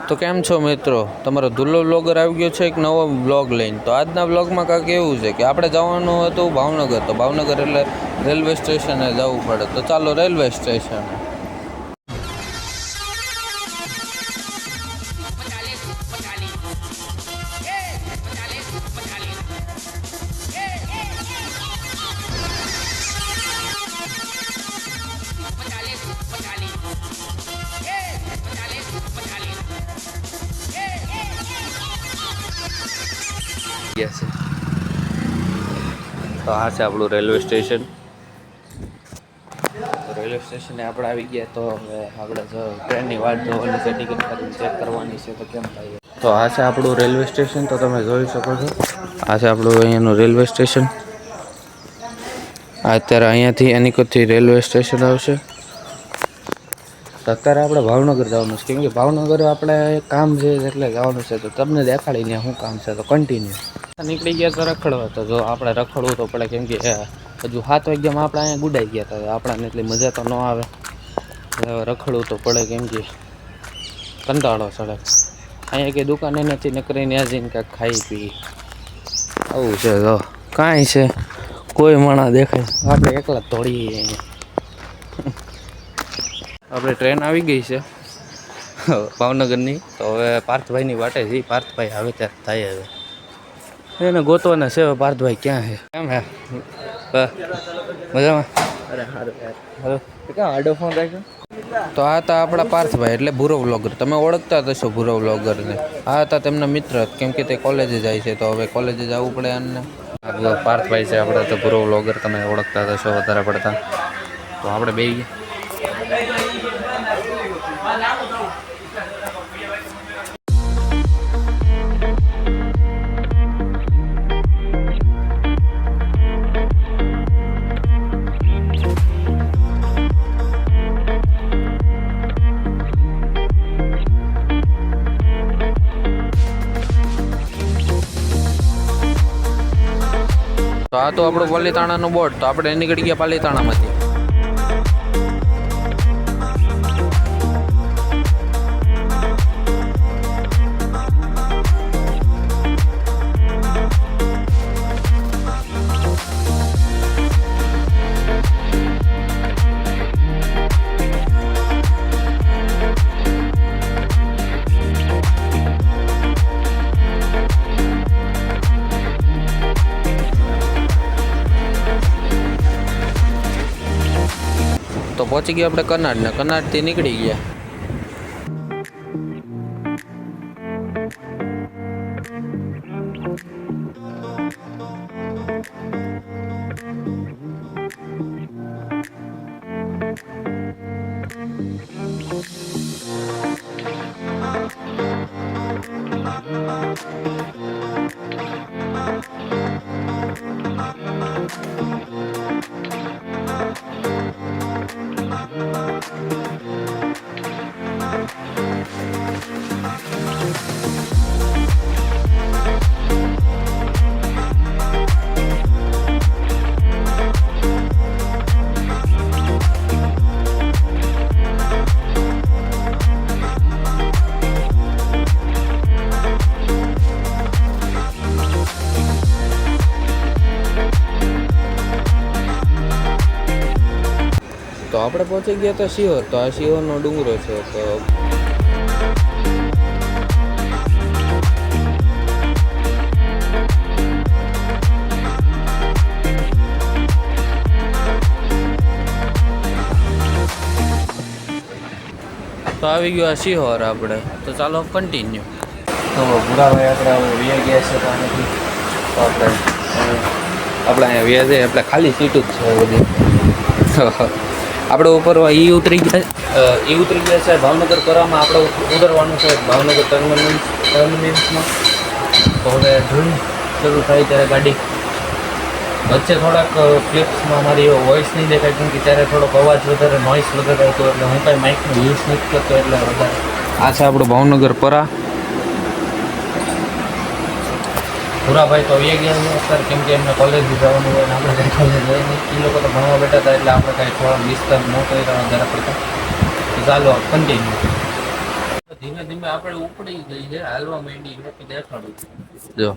તો કેમ છો મિત્રો, તમારો ધુલ્લો બ્લોગર આવી ગયો છે એક નવો બ્લોગ લઈને। તો આજના બ્લોગમાં કાંઈક એવું છે કે આપણે જવાનું હતું ભાવનગર, તો ભાવનગર એટલે રેલવે સ્ટેશને જવું પડે। તો ચાલો રેલવે સ્ટેશને। તો આ છે આપણું રેલવે સ્ટેશન। રેલવે સ્ટેશને આપણે આવી ગયા। તો હવે આપણે ટ્રેનની વાટ જોવાની છે, ટિકિટ કરીને ચેક કરવાની છે તો કેમ થાય। તો આ છે આપણું રેલવે સ્ટેશન, તો તમે જોઈ શકો છો આ છે આપણું અહીંયાનું રેલવે સ્ટેશન। અત્યારે અહીંયાથી અનિકોટથી રેલવે સ્ટેશન આવશે। અત્યારે આપણે ભાવનગર જવાનું છે, કેમ કે ભાવનગર આપણે કામ છે એટલે જવાનું છે। તો તમને દેખાડીને શું કામ છે, તો કન્ટિન્યુ નીકળી ગયા તો રખડવા। તો જો આપણે રખડવું તો પડે, કેમ કે હજુ 7 વાગ્યામાં આપણે અહીંયા ગુડાઈ ગયા હતા। આપણને એટલી મજા તો ન આવે, રખડવું તો પડે, કેમ કે કંટાળો ચડે। અહીંયા કંઈ દુકાને નથી, નકરી ત્યાં જઈને કાંઈક ખાઈ પી આવું છે। તો કાંઈ છે, કોઈ માણસ દેખાય, આપણે એકલા દોડીએ। આપણે ટ્રેન આવી ગઈ છે ભાવનગરની। તો હવે પાર્થભાઈની વાટે જઈ, પાર્થભાઈ આવે ત્યારે થાય હવે એને ગોતવાના છે। પાર્થભાઈ ક્યાં છે, કેમ હે મજામાં? અરે સારું યાર, ક્યાં આડો ફોન રાખ્યો? તો આ હતા આપણા પાર્થભાઈ, એટલે ભૂરો વ્લોગર। તમે ઓળખતા જ હશો ભૂરો વ્લોગરને। આ હતા તેમના મિત્ર, કેમ કે તે કોલેજે જાય છે, તો હવે કોલેજે જવું પડે એમને। પાર્થભાઈ છે આપણે તો ભૂરો વ્લોગર, તમે ઓળખતા જ હશો વધારે પડતા। તો આપણે બે તો આ તો આપણું પાલીતાણાનું બોર્ડ। તો આપણે નીકળી ગયા પાલીતાણામાંથી। તો પહોંચી ગયા આપણે કનાડ, ને કનાડથી નીકળી ગયા। તો આપણે પહોંચી ગયા તો શિહોર। તો આ શિહોરનો ડુંગરો છે। તો આવી ગયો આ શિહોર આપણે। તો ચાલો કન્ટિન્યુ। તો ભૂરાભાઈ આપણે વ્યા ગયા છે, તો આપણે અહીંયા વ્યા જઈએ। આપણે ખાલી સીટ જ છે બધી। આપણે ઉપર ઉતરી ગયા છે ભાવનગર કરવામાં। આપણે ઉતરવાનું છે ભાવનગર ટર્મિનલ્સમાં। તો હવે ધૂળ શરૂ થાય ત્યારે ગાડી વચ્ચે થોડાક ક્લિપ્સમાં મારી વોઇસ નહીં દેખાય, કેમ કે ત્યારે થોડોક અવાજ વધારે, નોઇસ વધારે આવતો, એટલે હું કાંઈ માઇકનો યુઝ નથી કરતો એટલે વધારે। આ છે આપણું ભાવનગર પરા। ભૂરાભાઈ તો આવી ગયા છે અત્યારે, કેમ કે એમને કોલેજ જવાનું હોય ને આપણે કંઈ કોલેજ જઈએ નહીં। એ લોકો તો ભણવા બેઠા હતા, એટલે આપણે કાંઈ થોડા ડિસ્ટર્બ ન કરી રહ્યા વધારે પડતા। તો ચાલો કન્ટિન્યુ। ધીમે ધીમે આપણે ઉપડી ગઈ છે, હાલવા માંડી છે. દેખાડું જો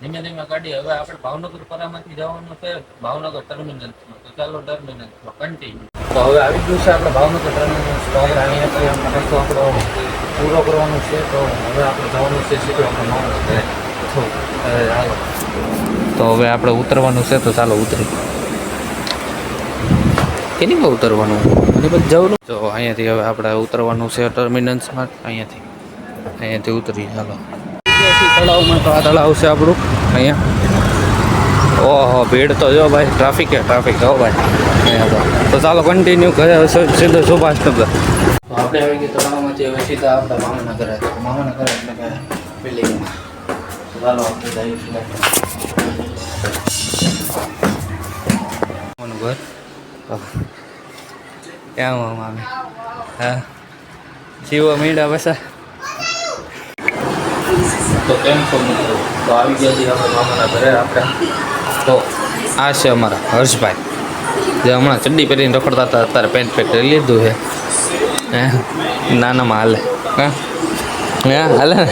ધીમે ધીમે ગાડી. હવે આપણે ભાવનગર પરામાંથી જવાનું છે, ભાવનગર ટર્મિનલ્સમાં. તો ચાલો ટર્મિનલ્સમાં કન્ટિન્યુ. તો હવે આવી ગયું છે આપણે ભાવનગર ટર્મિનલ્સ. તો આપણે અહીંયાથી આપણે રસ્તો આપણો પૂરો કરવાનો છે. તો હવે આપણે જવાનું છે સીધું આપણે માણસ ઘરે. હાલો તો હવે આપણે ઉતરવાનું છે. તો ચાલો ઉતરી. કેની માં ઉતરવાનું? મને બધું જવાનું. તો અહીંયાથી હવે આપણે ઉતરવાનું છે ટર્મિનલ્સમાં. અહીંયાથી ઉતરી. ચાલો તળાવમાં. તો આ તળાવ છે આપણું અહીંયા. ઓહો ભીડ તો જો ભાઈ, ટ્રાફિક હો ભાઈ અહીંયા. તો ચાલો કન્ટિન્યુ ઘરે સીધો સુભાષનગર. તો આપણે આવી ગઈ તળાવમાંથી. હવે સીધા આપણે મામાના ઘરે એટલે કે બિલ્ડિંગમાં. ચાલો આપણે જઈશું ઘર. ક્યાં હું મામી? હા જીવો મીંડા બસા. તો કેમ છો મિત્રો? તો આવી ગયા છીએ આપણે મામાના ઘરે આપણે. તો આ છે અમારા હર્ષભાઈ, જે હમણાં ચડ્ડી પહેરીને રખડતા હતા. અત્યારે પેન્ટ કરી લીધું છે. નાનામાં હાલે. હા હાલે ને.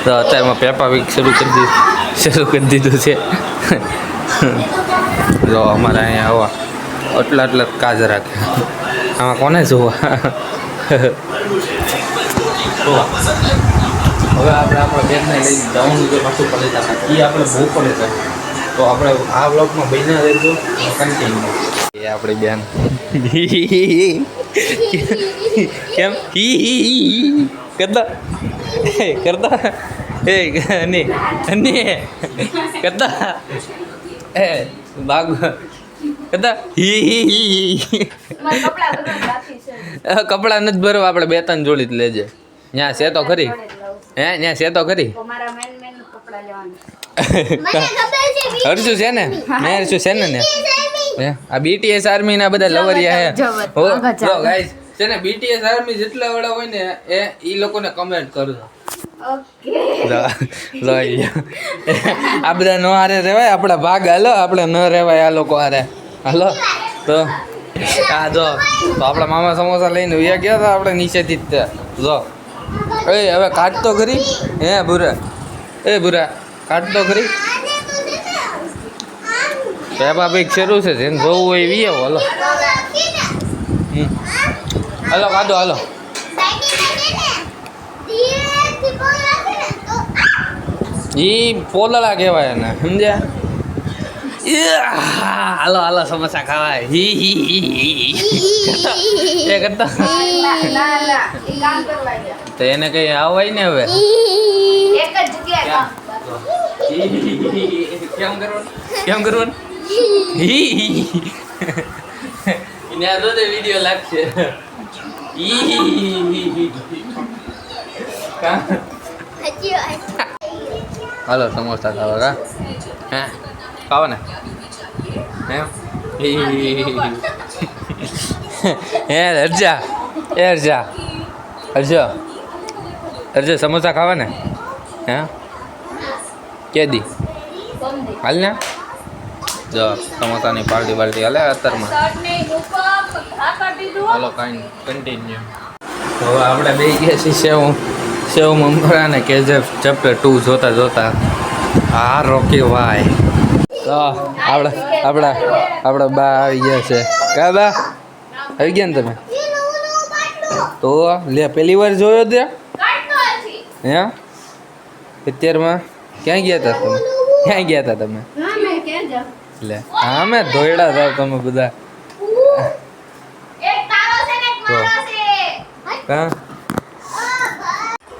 તો અત્યારમાં પેપા વીક શરૂ કરી દીધું છે. જો અમારે અહીંયા આવા એટલા કાજ રાખે. આમાં કોને જોવા? હવે આપણે આપણા બેનને લઈને જવાનું છે પાછું પલેટા. એ આપણે બહુ પડે છે. તો આપણે આ બ્લોગમાં બહીને રહેજો કન્ટિન્યુ. એ આપણી બેન કેમ કરતા કરતા ભાગ કરતા કપડા નથી ભરવા. આપણે 2-3 જોડી જ લેજે. ત્યાં છે તો ખરી. ત્યાં છે તો ખરી. હરશું છે ને? હરશું છે ને? આ BTS આર્મી ના બધા લવરિયા હે. ગાઈસ છે ને, BTS આર્મી જેટલા વાળા હોય ને એ લોકોને કમેન્ટ કરજો. આ બધા નો હારે રેવાય. આપણા ભાગ હાલો, આપણે ન રેવાય આ લોકો હારે. હાલો તો હા જો. તો આપણા મામા સમોસા લઈને ઉયા ગયા હતા આપણે નીચેથી જ. જો હવે કાઢ તો ખરી. હે ભૂરા, ભૂરા કાઢ તો ખરી. પેપા પીક શરૂ છે. જેને જોવું હોય વી આવો. હાલો હાલો કાઢો હાલો. ઈ પોલળા કહેવાય એને, સમજ્યા? હાલો હાલો સમોસા ખાવાય. એ કરતા તો એને કઈ આવવાય ને. હવે કેમ કરવાનું? વિડીયો લાગશે. હાલો સમોસા ખાવા કા? હે ખાવા ને? હે હરજા હરજા સમોસા ખાવા ને? હે કે દી હાલ ને. જો સમોસાની પાર્ટી હાલે અત્યારમાં. હાલો કાંઈ કન્ટિન્યુ. હવે આપણે બે ગયા છીએ સેવ મમરા ને KGF ચેપ્ટર 2 જોતા. આ રોકી ભાઈ. તો આપણા બા આવી ગયા છે. કા બા આવી ગયા ને તમે? તો લે પહેલી વાર જોયો તે? હે 70માં ક્યાં ગયા હતા તમે? લે હા મેં ધોયડા હતા તમે બધા. હા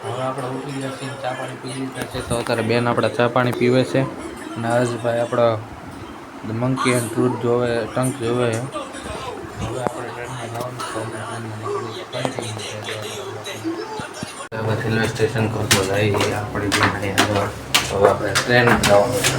હવે આપણે ઉઠી ગયા છીએ, ચા પાણી પી લીધા છે. તો અત્યારે બેન આપણા ચા પાણી પીવે છે. અને હર્ષભાઈ આપણા મંકી એન્ડ ટ્રુથ ટંક જોવે. હવે આપણે ટ્રેનમાં જવાનું રેલવે સ્ટેશન કરતો જઈએ આપણી બેન. હવે આપણે ટ્રેનમાં જવાનું છે.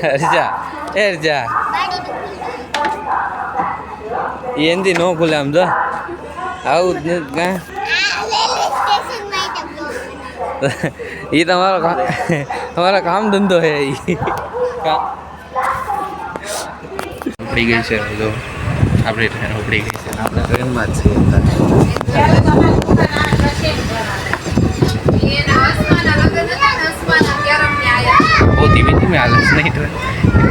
હરજા હરજા એનથી ન ખુલે આમ જો આવું જ નથી કાં એ તમારો તમારા કામ ધંધો હે ઉપડી ગઈ છે જો આપણી ટ્રેન ઉપડી ગઈ છે આપણે ટ્રેનમાં જ છીએ બહુ ધીમે ધીમે હાલે છે નહીં ટ્રેન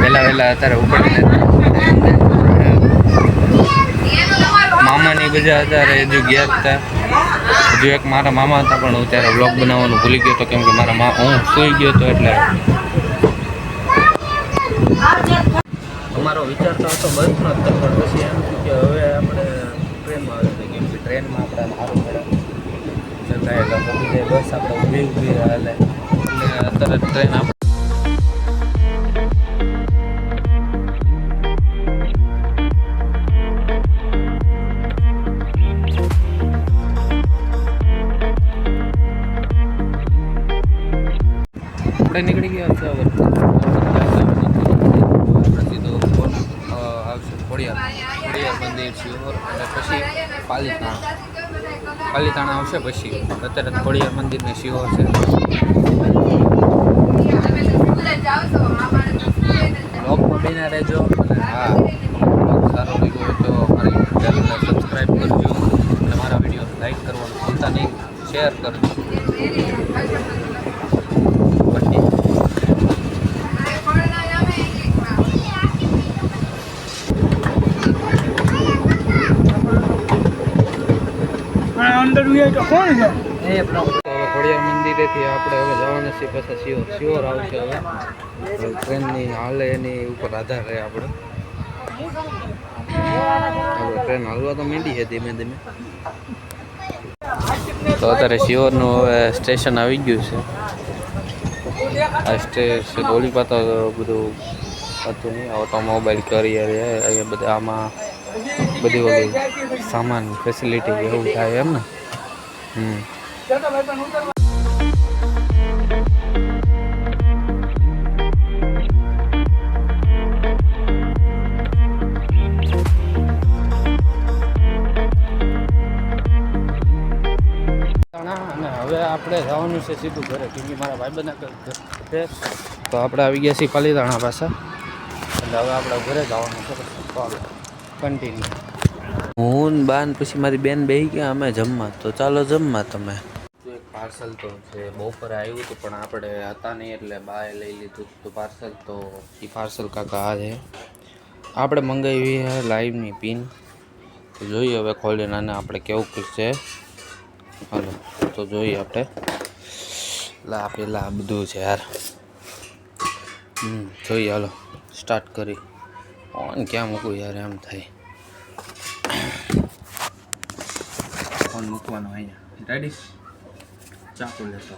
વહેલા અત્યારે ઉપડીને મામાની બધા અત્યારે હજુ ગયા હતા હજુ એક મારા મામા હતા પણ હું ત્યારે વ્લોગ બનાવવાનું ભૂલી ગયો હતો કેમ કે મારા હું સૂઈ ગયો હતો એટલે અમારો વિચાર તો હતો બસનો જ પણ પછી એમ થયું કે હવે આપણે ટ્રેનમાં આવે કેમ કે ટ્રેનમાં આપણે સારું પડે બસ આપણે ઊભી હાલે એટલે અત્યારે ટ્રેન આપણે નીકળી ગયા છે હવે આપણે સીધો આવશે ખોડિયાર મંદિર શિહોર અને પછી પાલીતાણા આવશે પછી અત્યારે ખોડિયાર મંદિર ને શિહોર છે બ્લોગમાં બન્યા રહેજો અને હા સારો લાગ્યો હોય તો અમારી ચેનલને સબસ્ક્રાઈબ કરજો અને મારા વિડીયો લાઈક કરવાનું ભૂલતા નહીં શેર કરજો ખોડિયાર મંદિરેથી આપણે હવે જવાના છીએ પછી શિહોર આવશે હવે ટ્રેનની હાલે એની ઉપર આધાર રહે આપણે ટ્રેન હાલવા તો માંડી છે ધીમે ધીમે તો અત્યારે શિહોરનું હવે સ્ટેશન આવી ગયું છે આ સ્ટેશન ઓલી પાતા બધું હતું નહીં ઓટોમોબાઈલ કરિયર અહીંયા બધા આમાં બધી ઓલી સામાન ફેસિલિટી એવું થાય એમ ને અને હવે આપણે જવાનું છે સીધું ઘરે કેમ કે મારા ભાઈબંધના ઘરે તો આપણે આવી ગયા છીએ પાલીતાણા પાછા એટલે હવે આપણે ઘરે જવાનું છે કન્ટિન્યુ હું બાન પછી મારી બેન બેસી ગયા અમે જમવા તો ચાલો જમવા તમે એક પાર્સલ તો છે બપોરે આવ્યું હતું પણ આપણે હતા નહીં એટલે બાએ લઈ લીધું તો પાર્સલ તો એ પાર્સલ કાકા આ છે આપણે મંગાવી છે લાઈવની પિન તો જોઈએ હવે ખોલીને આને આપણે કેવું છે હાલો તો જોઈએ આપણે પેલા આ બધું છે યાર જોઈએ હાલો સ્ટાર્ટ કરી ઓન ક્યાં મૂકું યાર એમ થાય ફોન મૂકવાનો અહીંયા રેડી ચાકુ લેતો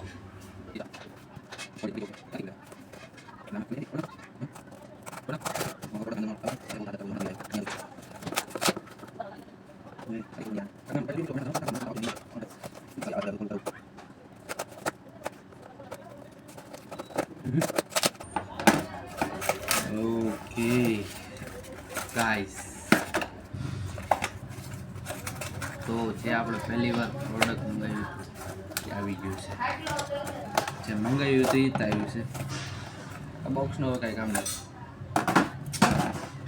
ઓકે ગાઈસ તો જે આપણે પહેલી વાર પ્રોડક્ટ મંગાવ્યું એ આવી ગયું છે જે મંગાવ્યું હતું એ જ આવ્યું છે આ બોક્સનો હવે કાંઈ કામ નથી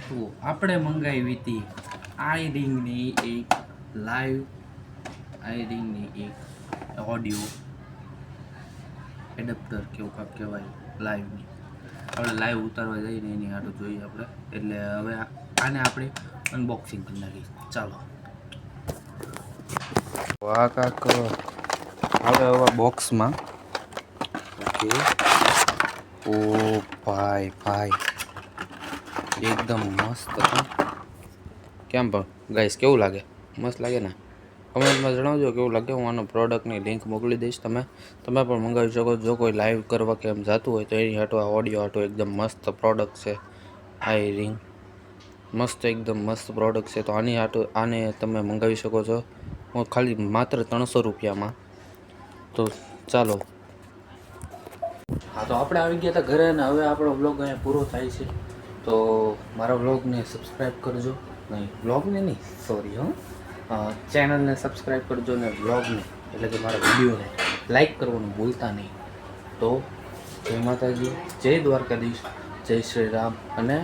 તો આપણે મંગાવી હતી આઈ રિંગની એક લાઈવ આઈ રિંગની એક ઓડિયો એડપ્ટર કેવું કાંક કહેવાય લાઈવની આપણે લાઈવ ઉતારવા જઈને એની હાટું જોઈએ આપણે એટલે હવે આને આપણે અનબોક્સિંગ કરી નાખીએ ચાલો આ કાંક આવે હવે બોક્સમાં ઓકે ઓ ભાઈ એકદમ મસ્ત કેમ પણ ગાઈસ કેવું લાગે મસ્ત લાગે ને કમેન્ટમાં જણાવજો કેવું લાગે હું આનો પ્રોડક્ટની લિંક મોકલી દઈશ તમે પણ મંગાવી શકો જો કોઈ લાઈવ કરવા કે એમ જતું હોય તો એની હાટો આ ઓડિયો હાટો એકદમ મસ્ત પ્રોડક્ટ છે આઈ રિંગ મસ્ત એકદમ મસ્ત પ્રોડક્ટ છે તો આની હાટો આને તમે મંગાવી શકો છો ખાલી માત્ર 300 રૂપિયામાં તો ચાલો હા, તો આપણે આવી ગયા હતા ઘરે અને હવે આપણો વ્લોગ અહીંયા પૂરો થાય છે. તો મારા વ્લોગને સબસ્ક્રાઈબ કરજો. નહીં, વ્લોગને નહીં, સોરી ચેનલને સબસ્ક્રાઈબ કરજો ને વ્લોગને એટલે કે મારા વિડીયોને લાઈક કરવાનું ભૂલતા નહીં. તો જય માતાજી, જય દ્વારકાધીશ, જય શ્રી રામ અને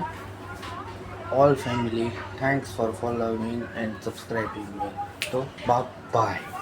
all family, thanks for following and subscribing me. So bye bye.